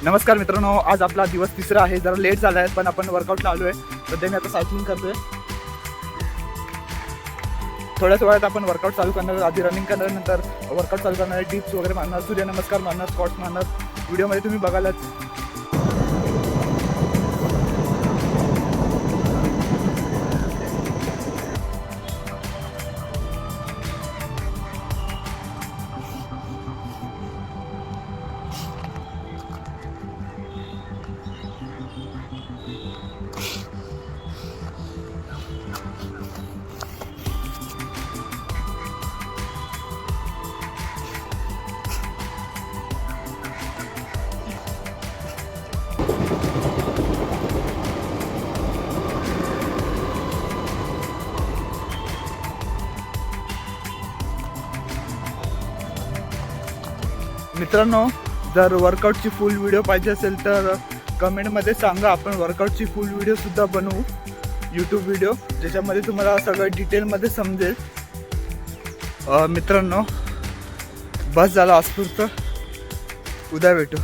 नमस्कार मित्रांनो, आज आपला दिवस तिसरा आहे. जरा लेट झाला आहे पण आपण वर्कआउटला आलो आहे. सध्या मी आता सायकलिंग करतोय. थोड्याच वेळात आपण वर्कआउट चालू करणार. आधी रनिंग करणार, नंतर वर्कआउट चालू करणार, डिप्स वगैरे मारणार, सूर्यनमस्कार मारणार, स्क्वॉट्स मारणार. व्हिडिओमध्ये तुम्ही बघालच. मित्रांनो, जर वर्कआउटची फुल व्हिडिओ पाहिजे असेल तर कमेंटमध्ये सांगा. आपण वर्कआउटची फुल व्हिडिओसुद्धा बनवू, यूट्यूब व्हिडिओ, ज्याच्यामध्ये तुम्हाला सगळं डिटेलमध्ये समजेल. मित्रांनो, बस झालं आजपुरतं. उद्या भेटू.